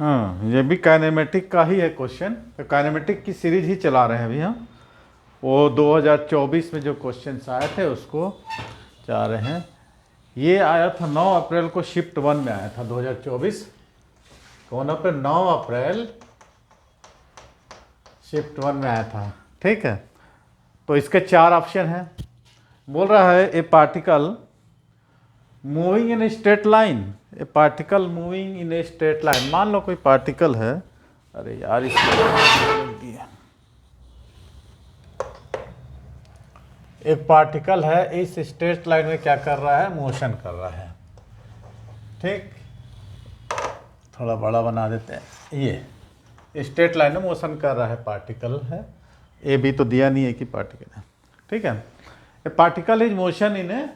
हाँ, ये भी काइनेमेटिक का ही है क्वेश्चन। तो काइनेमेटिक की सीरीज ही चला रहे हैं अभी हम। वो 2024 में जो क्वेश्चंस आए थे उसको जा रहे हैं। ये आया था 9 अप्रैल को, शिफ्ट 1 में आया था 2024। कौन अप्रैल? 9 अप्रैल शिफ्ट 1 में आया था। ठीक है, तो इसके 4 ऑप्शन हैं। बोल रहा है a particle moving in straight line, A particle moving in a straight line. मान लो कोई पार्टिकल है, अरे यार इसमें एक पार्टिकल है, इस स्ट्रेट लाइन में क्या कर रहा है? मोशन कर रहा है। ठीक, थोड़ा बड़ा बना देते हैं। ये स्ट्रेट लाइन में मोशन कर रहा है, पार्टिकल है। ए भी तो दिया नहीं है कि पार्टिकल है। ठीक है, a particle is motion in a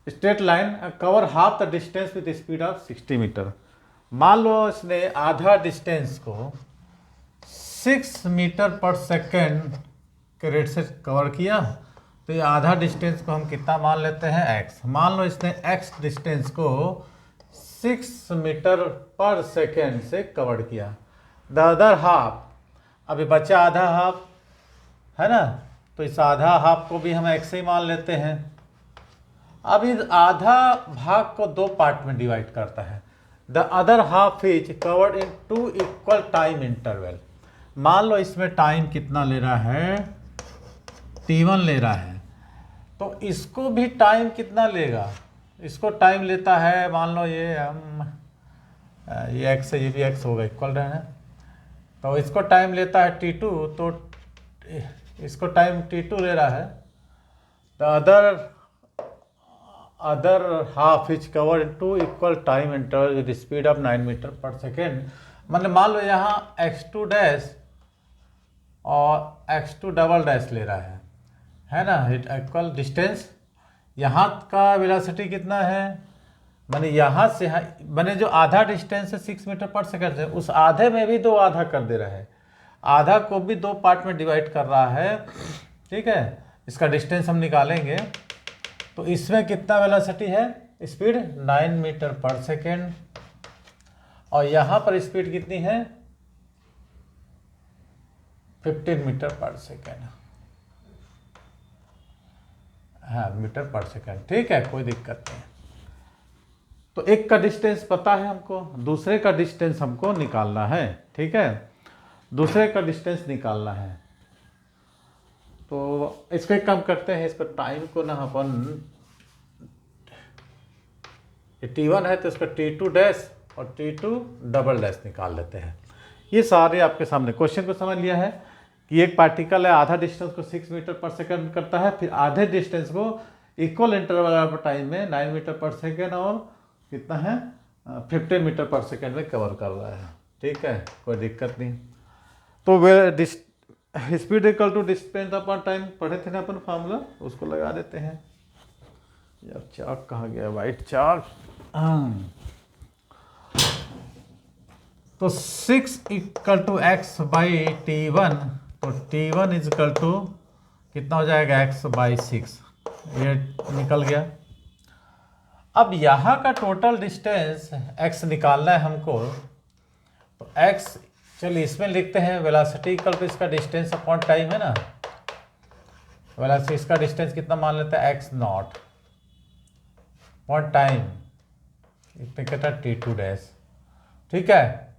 straight line cover half the distance with speed of 60 metre. मान लो इसने आधा डिस्टेंस को 6 मीटर पर सेकेंड के रेट से कवर किया, तो ये आधा डिस्टेंस को हम कितना मान लेते हैं? x। मान लो इसने x डिस्टेंस को 6 मीटर पर सेकेंड से कवर किया। द अदर हाफ, अभी बचा आधा हाफ है ना, तो इस आधा हाफ को भी हम x से ही मान लेते हैं। अब इस आधा भाग को 2 पार्ट में डिवाइड करता है। The other half is covered in 2 equal time interval. मान लो इसमें टाइम कितना ले रहा है? t1 ले रहा है, तो इसको भी टाइम कितना लेगा? इसको टाइम लेता है, मान लो ये x है, ये भी x होगा, इक्वल रहना। तो इसको टाइम लेता है t2, तो इसको टाइम t2 ले रहा है। The other half is cover in 2 equal time interval with speed of 9 metre per second. मतलब मान लो यहाँ x2 डैश और x2 डबल डैश ले रहा है ना, इक्वल डिस्टेंस। यहाँ का वेलोसिटी कितना है? माने यहाँ से मैंने जो आधा डिस्टेंस है 6 मीटर पर सेकेंड से, उस आधे में भी 2 आधा कर दे रहा है। आधा को भी 2 पार्ट में डिवाइड कर रहा है। ठीक है, इसका डिस्टेंस हम निकालेंगे, तो इसमें कितना वेलोसिटी है? स्पीड 9 मीटर पर सेकेंड, और यहाँ पर स्पीड कितनी है? 15 मीटर पर सेकेंड। हाँ, मीटर पर सेकेंड। ठीक है, कोई दिक्कत नहीं। तो एक का डिस्टेंस पता है हमको, दूसरे का डिस्टेंस हमको निकालना है। ठीक है, दूसरे का डिस्टेंस निकालना है। तो इसको एक काम करते हैं, इस पर टाइम को ना अपन t1 है तो इसका t2 डैश और t2 डबल डैश निकाल लेते हैं। ये सारे आपके सामने क्वेश्चन को समझ लिया है कि एक पार्टिकल है, आधा डिस्टेंस को 6 मीटर पर सेकेंड करता है, फिर आधे डिस्टेंस को इक्वल इंटरवल ऑफ टाइम में 9 मीटर पर सेकेंड और कितना है 15 मीटर पर सेकेंड में कवर कर रहा है। ठीक है, कोई दिक्कत नहीं। तो वे speed equal to distance upon time पढ़े थे ना अपन फार्मूला, उसको लगा देते हैं। यार चाक कहाँ गया? वाइट चाक। तो 6 equal to x by t1, तो t1 इज इक्वल टू कितना हो जाएगा? x by 6। ये निकल गया। अब यहाँ का टोटल डिस्टेंस x निकालना है हमको, तो x चलिए इसमें लिखते हैं वेलोसिटी इक्वल टू इसका डिस्टेंस अपॉन टाइम है ना। वेलोसिटी इसका डिस्टेंस कितना मान लेते हैं? x नॉट अपॉन टाइम, इतने कहता है t2 डैश। ठीक है,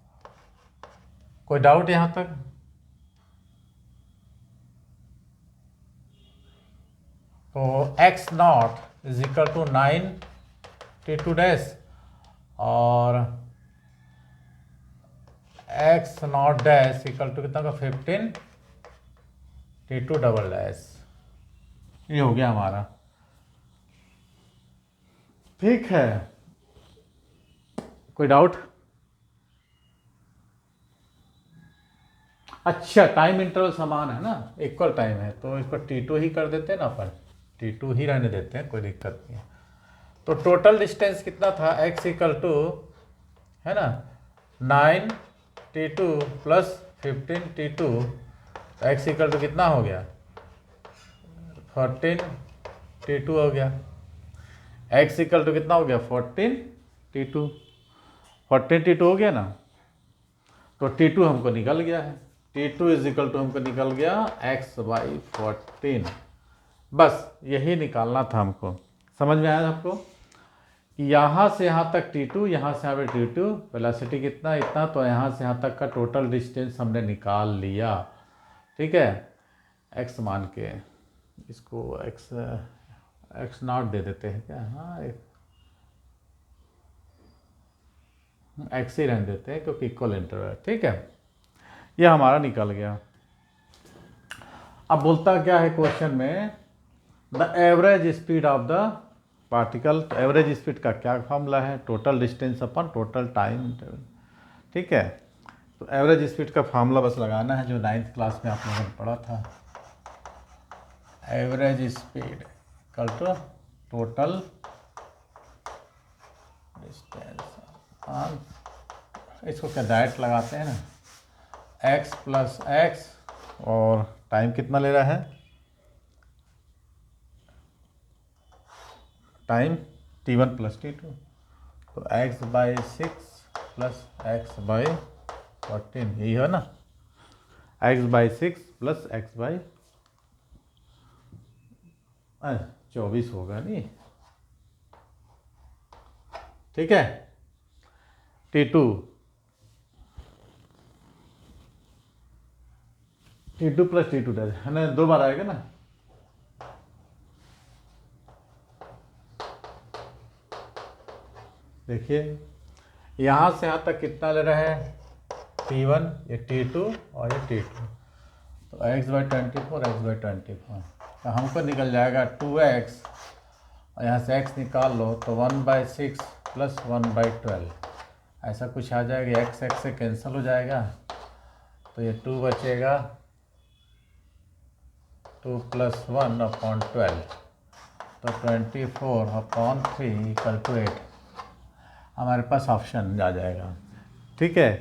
कोई डाउट यहाँ तक? तो x not is equal to 9 t2 dash और x not dash equal to कितना का 15 t2 डबल डैश। ये हो गया हमारा। ठीक है, कोई डाउट? अच्छा, टाइम इंटरवल समान है ना, इक्वल टाइम है, तो इसको t2 ही कर देते हैं ना अपन, t2 ही रहने देते हैं, कोई दिक्कत नहीं है। तो टोटल डिस्टेंस कितना था? x इक्वल टू है ना 9 t2 प्लस 15 t2, तो x इक्वल टू कितना हो गया? 14 t2 हो गया। x इक्वल टू कितना हो गया? 14 t2 हो गया ना। तो T2 हमको निकल गया है, T2 इज इक्वल टू हमको निकल गया x/14। बस यही निकालना था हमको। समझ में आया आपको कि यहाँ से यहाँ तक T2, यहाँ से यहाँ पे T2, वेलोसिटी कितना इतना, तो यहाँ से यहाँ तक का टोटल डिस्टेंस हमने निकाल लिया। ठीक है, x मान के इसको x0 दे देते हैं क्या, हाँ x ही रहने देते हैं क्योंकि इक्वल इंटरवल। ठीक है, यह हमारा निकल गया। अब बोलता क्या है क्वेश्चन में, the average speed of the particle. तो एवरेज स्पीड का क्या फॉर्मूला है, टोटल डिस्टेंस अपन टोटल टाइम इंटरवल। ठीक है, तो एवरेज स्पीड का फॉर्मूला बस लगाना है जो 9th क्लास में आप लोगों ने पढ़ा था। Average speed equal to total distance on, इसको क्या डायरेक्ट लगाते हैं ना, x प्लस एक्स, और टाइम कितना ले रहा है, टाइम t1 प्लस t2, तो x/6 प्लस x/14, यही है ना, x/6 प्लस x/24 होगा नहीं। ठीक है, T2 प्लस T2 है ना, 2 बार आएगा ना। देखिए यहाँ से यहाँ तक कितना ले रहा है, T1, ये T2 और ये T2, तो x/24 x/24, तो हमको निकल जाएगा 2x, और यहाँ से x निकाल लो तो 1/6 प्लस 1/12, ऐसा कुछ आ जाएगा। x से कैंसिल हो जाएगा, तो ये 2 बचेगा, 2 + 1/12, तो 24/3 = 8 हमारे पास ऑप्शन आ जाएगा। ठीक है,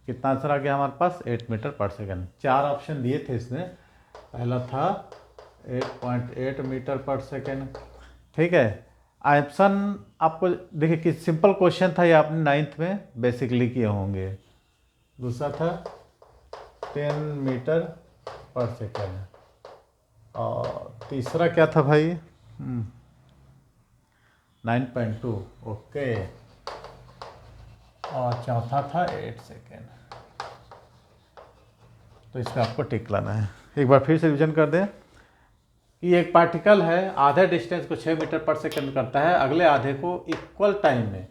कितना आंसर आ गया हमारे पास, 8 मीटर पर सेकंड। 4 ऑप्शन दिए थे इसमें, पहला था 8.8 मीटर पर सेकंड। ठीक है, ऑप्शन आपको देखिए कि सिंपल क्वेश्चन था, ये आपने 9th में बेसिकली किए होंगे। दूसरा था 10 मीटर पर सेकंड, और तीसरा क्या था भाई, 9.2, ओके, और चौथा था 8 सेकेंड। तो इसमें आपको टिक लाना है। एक बार फिर से रिविजन कर दें कि एक पार्टिकल है, आधे डिस्टेंस को 6 मीटर पर सेकंड करता है, अगले आधे को इक्वल टाइम में।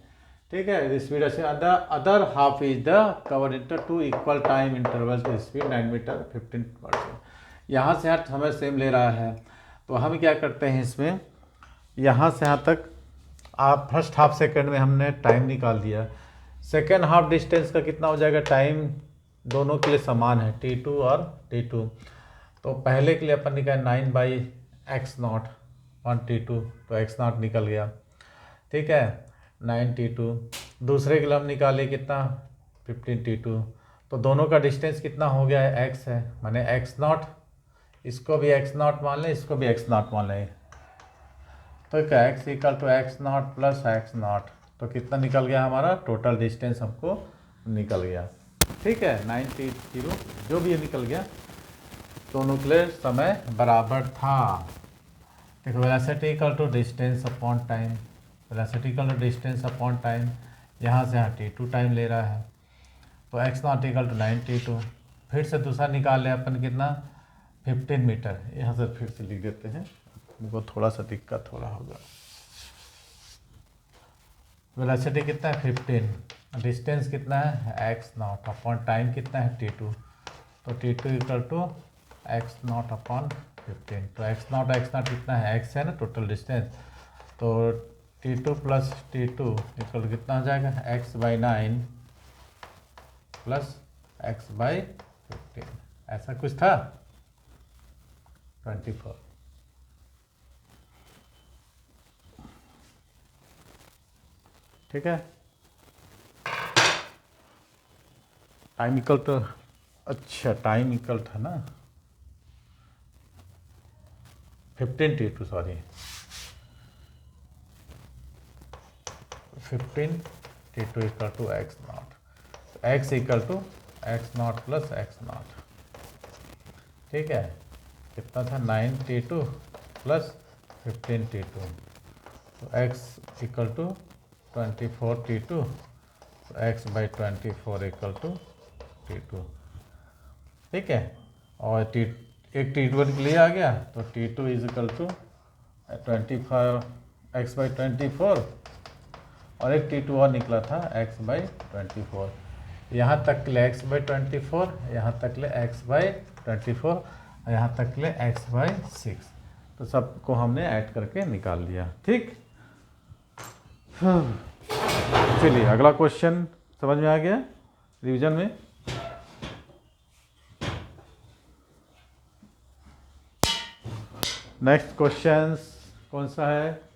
ठीक है, स्पीड से other half is the cover inter 2 equal time interval to speed 9 metre 15%। यहाँ से यहाँ समय सेम ले रहा है, तो हम क्या करते हैं इसमें, यहाँ से यहाँ तक आप फर्स्ट हाफ सेकंड में हमने टाइम निकाल दिया, सेकेंड हाफ डिस्टेंस का कितना हो जाएगा, टाइम दोनों के लिए समान है, T2 और T2। तो पहले के लिए अपन निकाले 9/x0 1 T2, तो x0 निकल गया। ठीक है, 9 T2। दूसरे के लिए हम निकाले कितना, 15 T2। तो दोनों का डिस्टेंस कितना हो गया है, x है, माने x0, इसको भी x0 मान लें, इसको भी x0 मान लें, तो क्या x = x0 प्लस x0, तो कितना निकल गया हमारा, टोटल डिस्टेंस हमको निकल गया। ठीक है, 90 जो भी ये निकल गया, दोनों के लिए समय बराबर था। देखो, velocity = distance upon time, velocity = distance upon time, यहाँ से यहाँ T2 टाइम ले रहा है, तो x0 = 9 T2। फिर से दूसरा निकाल ले अपन कितना, 15 मीटर, यहाँ से फिर से लिख देते हैं, हमको थोड़ा सा दिक्कत हो रहा होगा। वेलोसिटी कितना है, 15, डिस्टेंस कितना है, x0 अपॉन टाइम कितना है, T2, तो T2 = x0/15, तो x0 कितना है, x है ना टोटल डिस्टेंस, तो T2 + T2 = कितना हो जाएगा, x/9 प्लस x/15, ऐसा कुछ था, 24। ठीक है, टाइम इक्वल तो, अच्छा टाइम इक्वल था ना 15 T2, sorry 15 T2 = x0, x = x not plus x not, ठीक है। कितना था 9t2 प्लस 15t2, तो x इक्वल टू 24t2, तो x by 24 equal to t2, ठीक है। और एक t1 के लिए आ गया, तो t2 is equal to 25 x by 24, और एक t2 और निकला था x बाई 24। यहाँ तक के लिए x बाई 24, यहाँ तक के लिए x बाई 24, और यहाँ तक के लिए x बाई 6, तो सबको हमने ऐड करके निकाल लिया, ठीक। चलिए अगला क्वेश्चन समझ में आ गया रिवीजन में। नेक्स्ट क्वेश्चन कौन सा है?